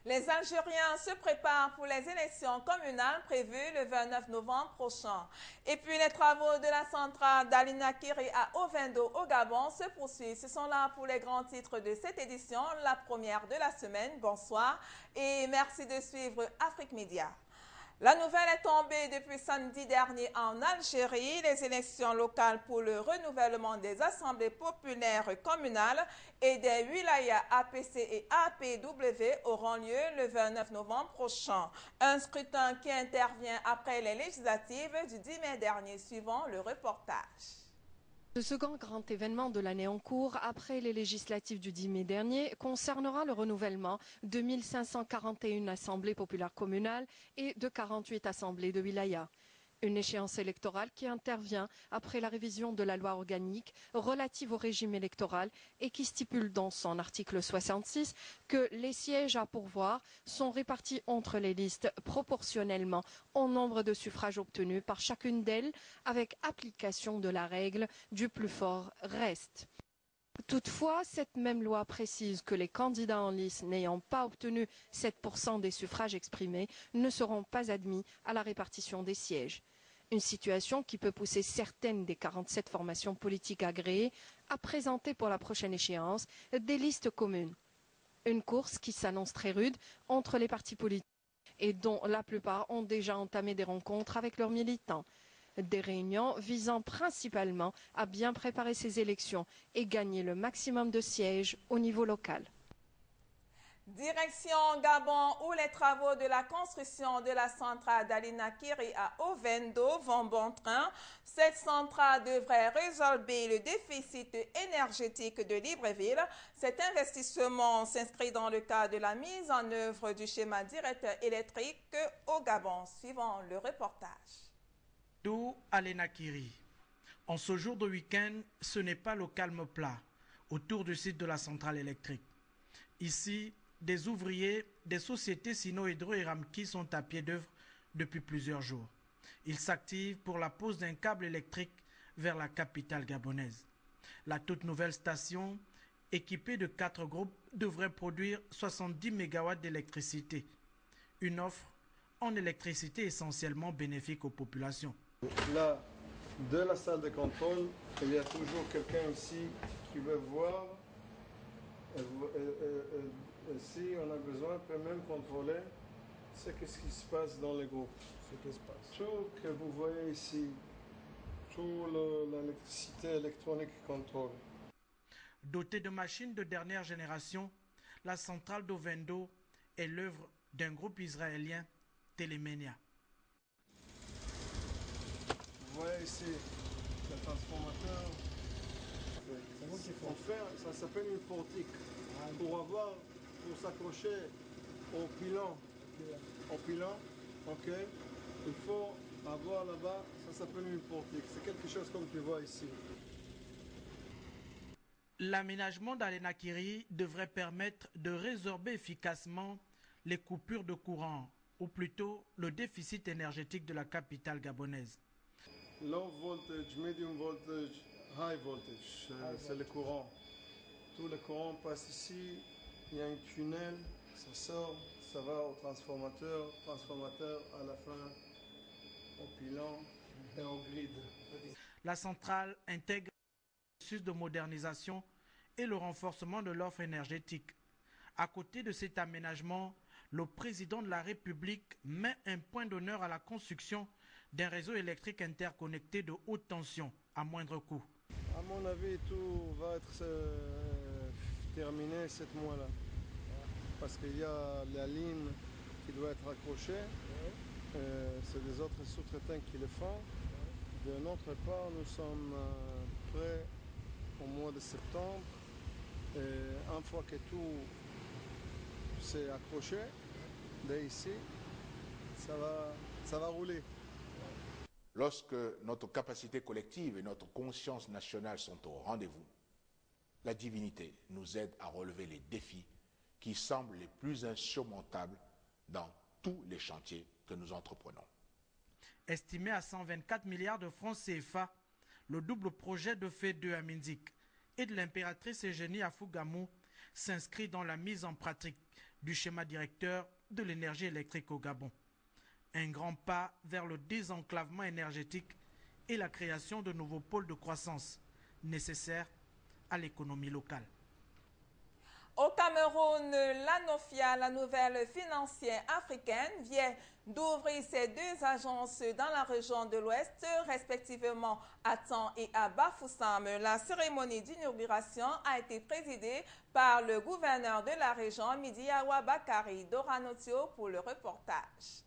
Les Algériens se préparent pour les élections communales prévues le 29 novembre prochain. Et puis les travaux de la centrale d'Alinakiri à Ovendo au Gabon se poursuivent. Ce sont là pour les grands titres de cette édition, la première de la semaine. Bonsoir et merci de suivre Afrique Média. La nouvelle est tombée depuis samedi dernier en Algérie. Les élections locales pour le renouvellement des assemblées populaires communales et des wilayas APC et APW auront lieu le 29 novembre prochain. Un scrutin qui intervient après les législatives du 10 mai dernier, suivant le reportage. Ce second grand événement de l'année en cours, après les législatives du 10 mai dernier, concernera le renouvellement de 1541 assemblées populaires communales et de 48 assemblées de wilaya. Une échéance électorale qui intervient après la révision de la loi organique relative au régime électoral et qui stipule dans son article 66 que les sièges à pourvoir sont répartis entre les listes proportionnellement au nombre de suffrages obtenus par chacune d'elles, avec application de la règle du plus fort reste. Toutefois, cette même loi précise que les candidats en lice n'ayant pas obtenu 7% des suffrages exprimés ne seront pas admis à la répartition des sièges. Une situation qui peut pousser certaines des 47 formations politiques agréées à présenter pour la prochaine échéance des listes communes. Une course qui s'annonce très rude entre les partis politiques et dont la plupart ont déjà entamé des rencontres avec leurs militants. Des réunions visant principalement à bien préparer ces élections et gagner le maximum de sièges au niveau local. Direction Gabon, où les travaux de la construction de la centrale d'Alinakiri à Ovendo vont bon train. Cette centrale devrait résorber le déficit énergétique de Libreville. Cet investissement s'inscrit dans le cadre de la mise en œuvre du schéma directeur électrique au Gabon, suivant le reportage. D'où Alinakiri. En ce jour de week-end, ce n'est pas le calme plat autour du site de la centrale électrique. Ici, des ouvriers des sociétés Sino Hydro et Ramki sont à pied d'œuvre depuis plusieurs jours. Ils s'activent pour la pose d'un câble électrique vers la capitale gabonaise. La toute nouvelle station, équipée de 4 groupes, devrait produire 70 MW d'électricité. Une offre en électricité essentiellement bénéfique aux populations. Là, de la salle de contrôle, il y a toujours quelqu'un ici qui veut voir. Si on a besoin, on peut même contrôler ce qui se passe dans les groupes. Tout que vous voyez ici, toute l'électricité électronique contrôle. Dotée de machines de dernière génération, la centrale d'Ovendo est l'œuvre d'un groupe israélien, Telemenia. Vous voyez ici le transformateur. En fer, ça s'appelle une portique. Pour s'accrocher au pilon, ok, il faut avoir là-bas, ça s'appelle une portique. C'est quelque chose comme tu vois ici. L'aménagement d'Alinakiri devrait permettre de résorber efficacement les coupures de courant, ou plutôt le déficit énergétique de la capitale gabonaise. Low voltage, medium voltage, high voltage, c'est le courant. Tout le courant passe ici, il y a un tunnel, ça sort, ça va au transformateur à la fin au pilon et au grid. La centrale intègre le processus de modernisation et le renforcement de l'offre énergétique. À côté de cet aménagement, le président de la République met un point d'honneur à la construction d'un réseau électrique interconnecté de haute tension à moindre coût. À mon avis, tout va être terminé ce mois-là. Parce qu'il y a la ligne qui doit être accrochée. C'est des autres sous-traitants qui le font. De notre part, nous sommes prêts au mois de septembre. Et une fois que tout s'est accroché, dès ici, ça va rouler. Lorsque notre capacité collective et notre conscience nationale sont au rendez-vous, la divinité nous aide à relever les défis qui semblent les plus insurmontables dans tous les chantiers que nous entreprenons. Estimé à 124 milliards de francs CFA, le double projet de FE2 à Minzik et de l'impératrice Eugénie à Fougamou s'inscrit dans la mise en pratique du schéma directeur de l'énergie électrique au Gabon. Un grand pas vers le désenclavement énergétique et la création de nouveaux pôles de croissance nécessaires à l'économie locale. Au Cameroun, l'ANOFIA, la nouvelle financière africaine, vient d'ouvrir ses deux agences dans la région de l'Ouest, respectivement à Tan et à Bafoussam. La cérémonie d'inauguration a été présidée par le gouverneur de la région, Midiawa Bakari. Dora Notio pour le reportage.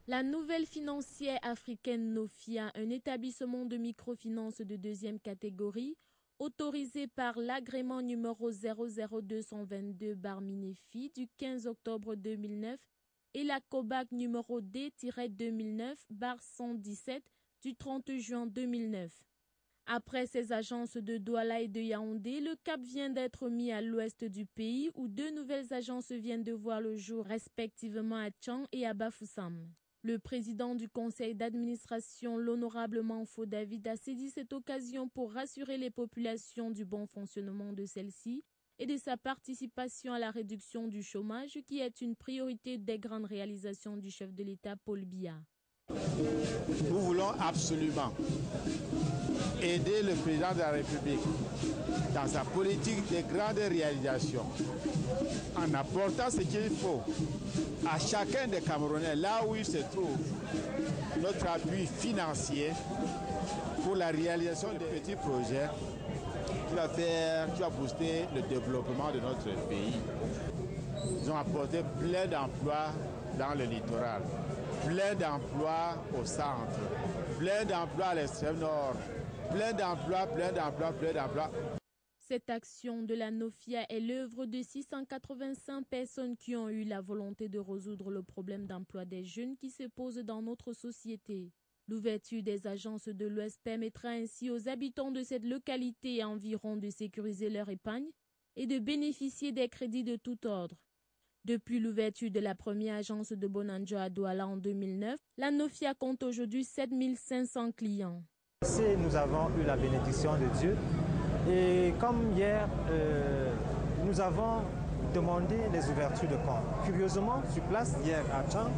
La nouvelle financière africaine NOFIA, un établissement de microfinance de deuxième catégorie, autorisé par l'agrément numéro 00222/Minefi du 15 octobre 2009 et la COBAC numéro D-2009/117 du 30 juin 2009. Après ces agences de Douala et de Yaoundé, le cap vient d'être mis à l'ouest du pays où deux nouvelles agences viennent de voir le jour respectivement à Tchang et à Bafoussam. Le président du conseil d'administration, l'honorable Manfo David, a saisi cette occasion pour rassurer les populations du bon fonctionnement de celle-ci et de sa participation à la réduction du chômage qui est une priorité des grandes réalisations du chef de l'État Paul Biya. Nous voulons absolument aider le président de la République dans sa politique de grandes réalisations en apportant ce qu'il faut à chacun des Camerounais, là où il se trouve, notre appui financier pour la réalisation de petits projets qui va booster le développement de notre pays. Ils ont apporté plein d'emplois dans le littoral, plein d'emplois au centre, plein d'emplois à l'extrême nord, plein d'emplois. Cette action de la NOFIA est l'œuvre de 685 personnes qui ont eu la volonté de résoudre le problème d'emploi des jeunes qui se pose dans notre société. L'ouverture des agences de l'Ouest permettra ainsi aux habitants de cette localité environ de sécuriser leur épargne et de bénéficier des crédits de tout ordre. Depuis l'ouverture de la première agence de Bonanjo à Douala en 2009, la NOFIA compte aujourd'hui 7500 clients. Ici, nous avons eu la bénédiction de Dieu. Et comme hier, nous avons demandé les ouvertures de compte. Curieusement, sur place, hier à Tchang,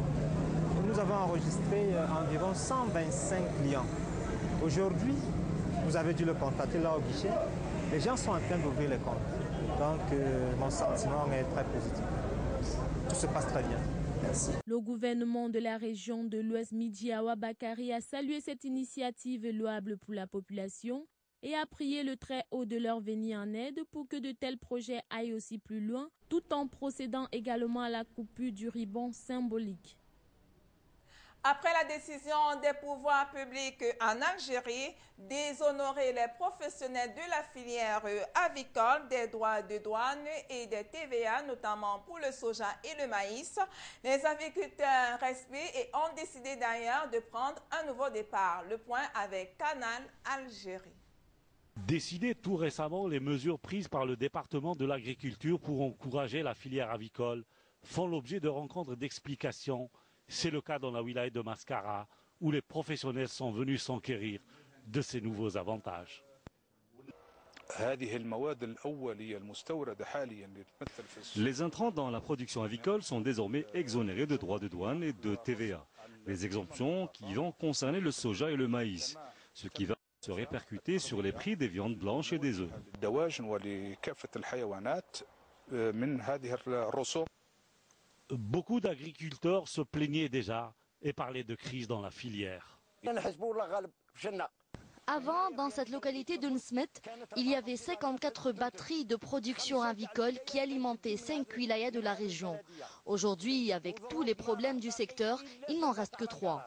nous avons enregistré environ 125 clients. Aujourd'hui, vous avez dû le constater là au guichet, les gens sont en train d'ouvrir les comptes. Donc, mon sentiment est très positif. Tout se passe très bien. Merci. Le gouvernement de la région de l'Ouest, Midiawa Bakari, a salué cette initiative louable pour la population et a prié le Très-Haut de leur venir en aide pour que de tels projets aillent aussi plus loin, tout en procédant également à la coupure du ruban symbolique. Après la décision des pouvoirs publics en Algérie d'exonérer les professionnels de la filière avicole des droits de douane et des TVA, notamment pour le soja et le maïs, les agriculteurs respirent et ont décidé d'ailleurs de prendre un nouveau départ. Le point avec Canal Algérie. Décidé tout récemment, les mesures prises par le département de l'agriculture pour encourager la filière avicole font l'objet de rencontres d'explications. C'est le cas dans la wilaya de Mascara, où les professionnels sont venus s'enquérir de ces nouveaux avantages. Les intrants dans la production avicole sont désormais exonérés de droits de douane et de TVA. Les exemptions qui vont concerner le soja et le maïs, ce qui va se répercuter sur les prix des viandes blanches et des œufs. Beaucoup d'agriculteurs se plaignaient déjà et parlaient de crise dans la filière. Avant, dans cette localité de Nsmet, il y avait 54 batteries de production avicole qui alimentaient 5 wilayas de la région. Aujourd'hui, avec tous les problèmes du secteur, il n'en reste que 3.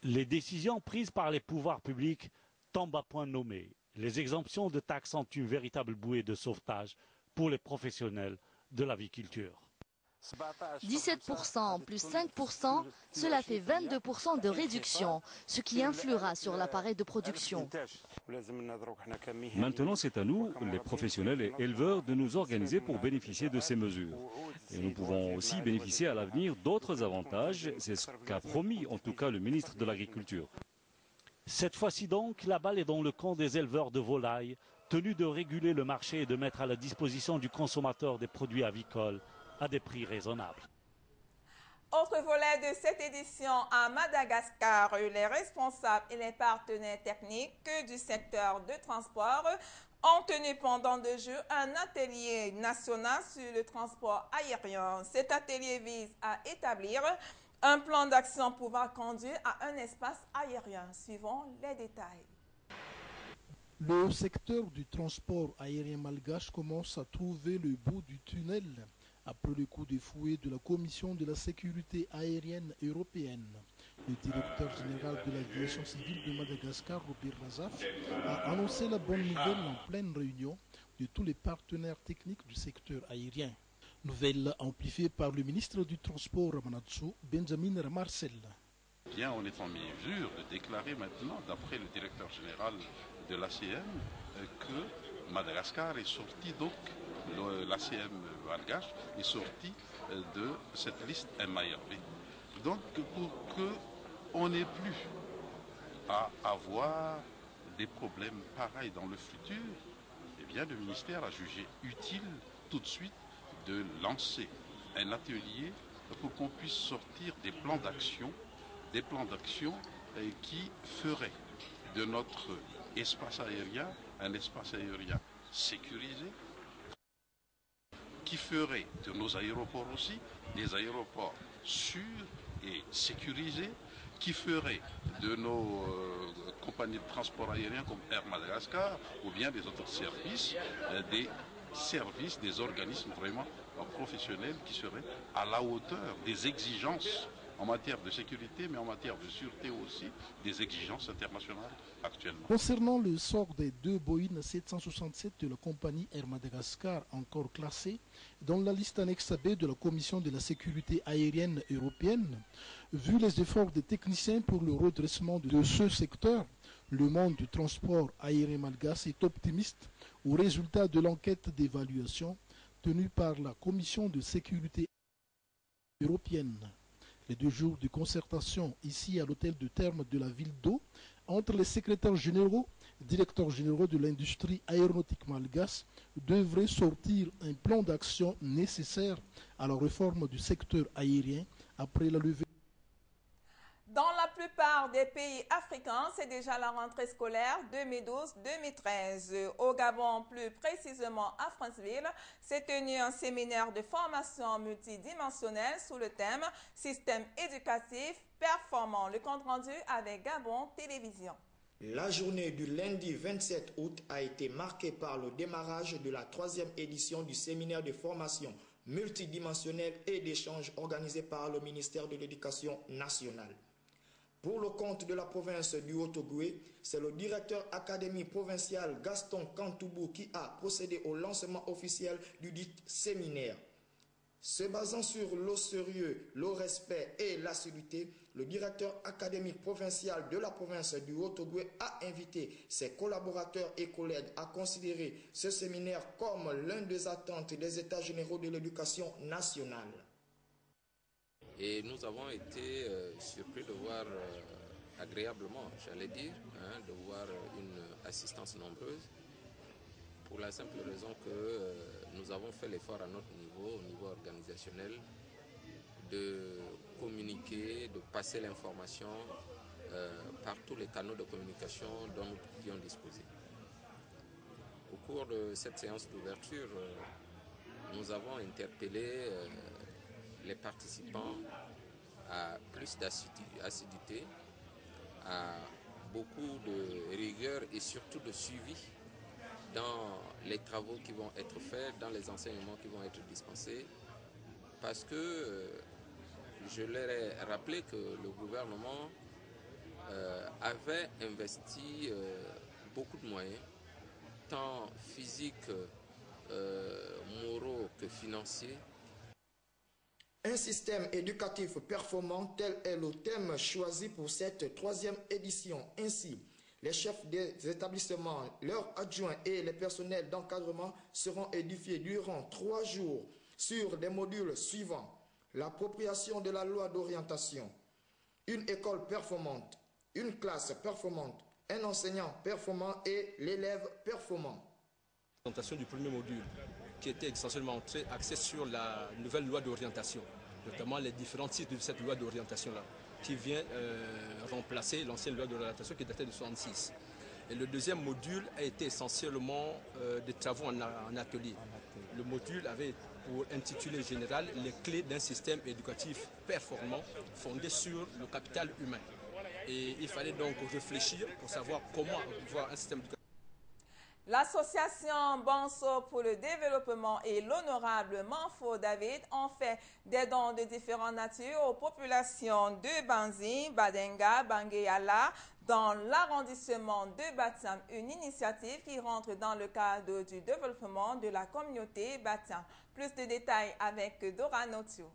Les décisions prises par les pouvoirs publics tombent à point nommé. Les exemptions de taxes sont une véritable bouée de sauvetage pour les professionnels de l'aviculture. 17% plus 5%, cela fait 22% de réduction, ce qui influera sur l'appareil de production. Maintenant, c'est à nous, les professionnels et éleveurs, de nous organiser pour bénéficier de ces mesures. Et nous pouvons aussi bénéficier à l'avenir d'autres avantages, c'est ce qu'a promis en tout cas le ministre de l'Agriculture. Cette fois-ci donc, la balle est dans le camp des éleveurs de volailles, tenus de réguler le marché et de mettre à la disposition du consommateur des produits avicoles à des prix raisonnables. Autre volet de cette édition, à Madagascar, les responsables et les partenaires techniques du secteur de transport ont tenu pendant 2 jours un atelier national sur le transport aérien. Cet atelier vise à établir un plan d'action pouvant conduire à un espace aérien. Suivons les détails. Le secteur du transport aérien malgache commence à trouver le bout du tunnel après le coup de fouet de la Commission de la sécurité aérienne européenne. Le directeur général de l'aviation civile de Madagascar, Robert Razaf, a annoncé la bonne nouvelle en pleine réunion de tous les partenaires techniques du secteur aérien. Nouvelle amplifiée par le ministre du Transport Ramanatsu, Benjamin Marcel. Bien, on est en mesure de déclarer maintenant, d'après le directeur général de l'ACM, que Madagascar est sorti, donc l'ACM malgache est sorti de cette liste MARV. Donc pour qu'on n'ait plus à avoir des problèmes pareils dans le futur, eh bien le ministère a jugé utile tout de suite de lancer un atelier pour qu'on puisse sortir des plans d'action qui feraient de notre espace aérien un espace aérien sécurisé, qui ferait de nos aéroports aussi des aéroports sûrs et sécurisés, qui ferait de nos compagnies de transport aérien comme Air Madagascar ou bien des autres services, des organismes vraiment professionnels qui seraient à la hauteur des exigences en matière de sécurité, mais en matière de sûreté aussi, des exigences internationales actuellement. Concernant le sort des 2 Boeing 767 de la compagnie Air Madagascar encore classés dans la liste annexe B de la Commission de la sécurité aérienne européenne, vu les efforts des techniciens pour le redressement de ce secteur, le monde du transport aérien malgache est optimiste au résultat de l'enquête d'évaluation tenue par la Commission de sécurité européenne. Les 2 jours de concertation ici à l'hôtel de terme de la ville d'Eau entre les secrétaires généraux, directeurs généraux de l'industrie aéronautique malgache devraient sortir un plan d'action nécessaire à la réforme du secteur aérien après la levée. Dans la plupart des pays africains, c'est déjà la rentrée scolaire 2012-2013. Au Gabon, plus précisément à Franceville, s'est tenu un séminaire de formation multidimensionnelle sous le thème « Système éducatif performant ». Le compte rendu avec Gabon Télévision. La journée du lundi 27 août a été marquée par le démarrage de la 3e édition du séminaire de formation multidimensionnelle et d'échange organisé par le ministère de l'Éducation nationale. Pour le compte de la province du Haut-Ogooué, c'est le directeur académique provincial Gaston Kantoubou qui a procédé au lancement officiel du dit séminaire. Se basant sur le sérieux, le respect et l'assiduité, le directeur académique provincial de la province du Haut-Ogooué a invité ses collaborateurs et collègues à considérer ce séminaire comme l'une des attentes des États généraux de l'éducation nationale. Et nous avons été surpris de voir agréablement, j'allais dire, de voir une assistance nombreuse, pour la simple raison que nous avons fait l'effort à notre niveau, au niveau organisationnel, de communiquer, de passer l'information par tous les canaux de communication dont nous pouvions disposer. Au cours de cette séance d'ouverture, nous avons interpellé les participants à plus d'assiduité, à beaucoup de rigueur et surtout de suivi dans les travaux qui vont être faits, dans les enseignements qui vont être dispensés, parce que je leur ai rappelé que le gouvernement avait investi beaucoup de moyens, tant physiques, moraux que financiers. Un système éducatif performant, tel est le thème choisi pour cette 3e édition. Ainsi, les chefs des établissements, leurs adjoints et les personnels d'encadrement seront édifiés durant 3 jours sur des modules suivants. L'appropriation de la loi d'orientation, une école performante, une classe performante, un enseignant performant et l'élève performant. La présentation du premier module qui était essentiellement axé sur la nouvelle loi d'orientation, notamment les différents titres de cette loi d'orientation-là, qui vient remplacer l'ancienne loi d'orientation qui datait de 1966. Et le deuxième module a été essentiellement des travaux en atelier. Le module avait pour intitulé général les clés d'un système éducatif performant fondé sur le capital humain. Et il fallait donc réfléchir pour savoir comment avoir un système éducatif. L'association Bonso pour le développement et l'honorable Manfo David ont fait des dons de différentes natures aux populations de Banzi, Badenga, Bangueyala, dans l'arrondissement de Batiam, une initiative qui rentre dans le cadre du développement de la communauté Batiam. Plus de détails avec Dora Notio.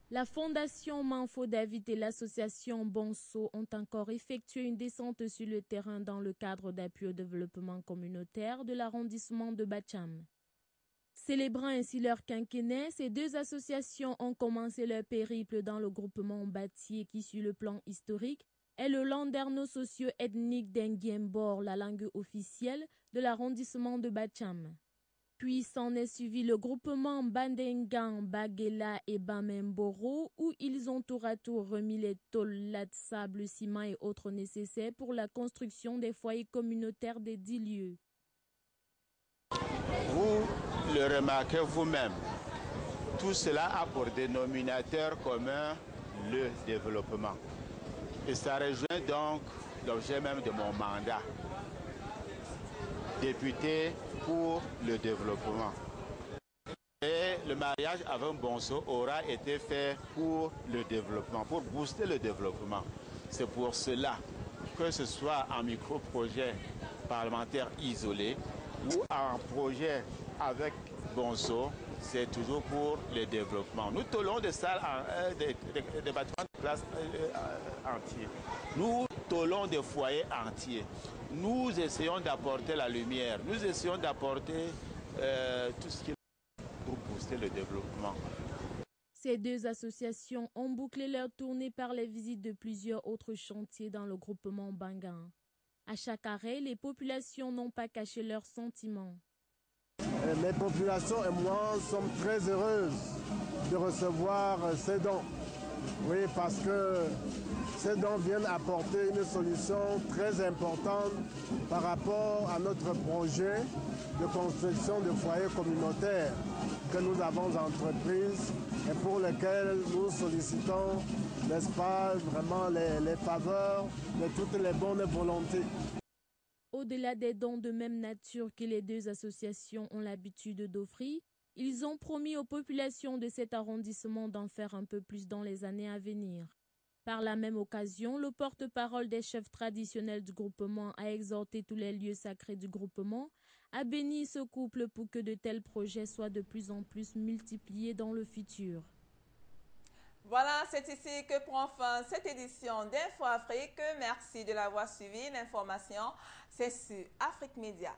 La Fondation Manfo David et l'association Bonso ont encore effectué une descente sur le terrain dans le cadre d'appui au développement communautaire de l'arrondissement de Batiam. Célébrant ainsi leur quinquennat, ces deux associations ont commencé leur périple dans le groupement bâti qui, sur le plan historique, est le landerneau socio-ethnique d'Engiembor, la langue officielle de l'arrondissement de Batiam. Puis s'en est suivi le groupement Bandengan, Bagela et Bamemboro, où ils ont tour à tour remis les tôles, lattes, sable, ciment et autres nécessaires pour la construction des foyers communautaires des 10 lieux. Vous le remarquez vous-même, tout cela a pour dénominateur commun le développement. Et ça rejoint donc l'objet même de mon mandat. Député pour le développement. Et le mariage avec Bonso aura été fait pour le développement, pour booster le développement. C'est pour cela que ce soit un micro-projet parlementaire isolé ou un projet avec Bonso, c'est toujours pour le développement. Nous tôlons des salles, des bâtiments de classe entiers. Nous tôlons des foyers entiers. Nous essayons d'apporter la lumière. Nous essayons d'apporter tout ce qui est pour booster le développement. Ces deux associations ont bouclé leur tournée par les visites de plusieurs autres chantiers dans le groupement Bangan. À chaque arrêt, les populations n'ont pas caché leurs sentiments. Les populations et moi sommes très heureuses de recevoir ces dons. Oui, parce que ces dons viennent apporter une solution très importante par rapport à notre projet de construction de foyers communautaires que nous avons entrepris et pour lesquels nous sollicitons, n'est-ce pas, vraiment les faveurs de toutes les bonnes volontés. Au-delà des dons de même nature que les deux associations ont l'habitude d'offrir, ils ont promis aux populations de cet arrondissement d'en faire un peu plus dans les années à venir. Par la même occasion, le porte-parole des chefs traditionnels du groupement a exhorté tous les lieux sacrés du groupement à bénir ce couple pour que de tels projets soient de plus en plus multipliés dans le futur. Voilà, c'est ici que prend fin cette édition d'Info Afrique. Merci de l'avoir suivi. L'information, c'est sur Afrique Média.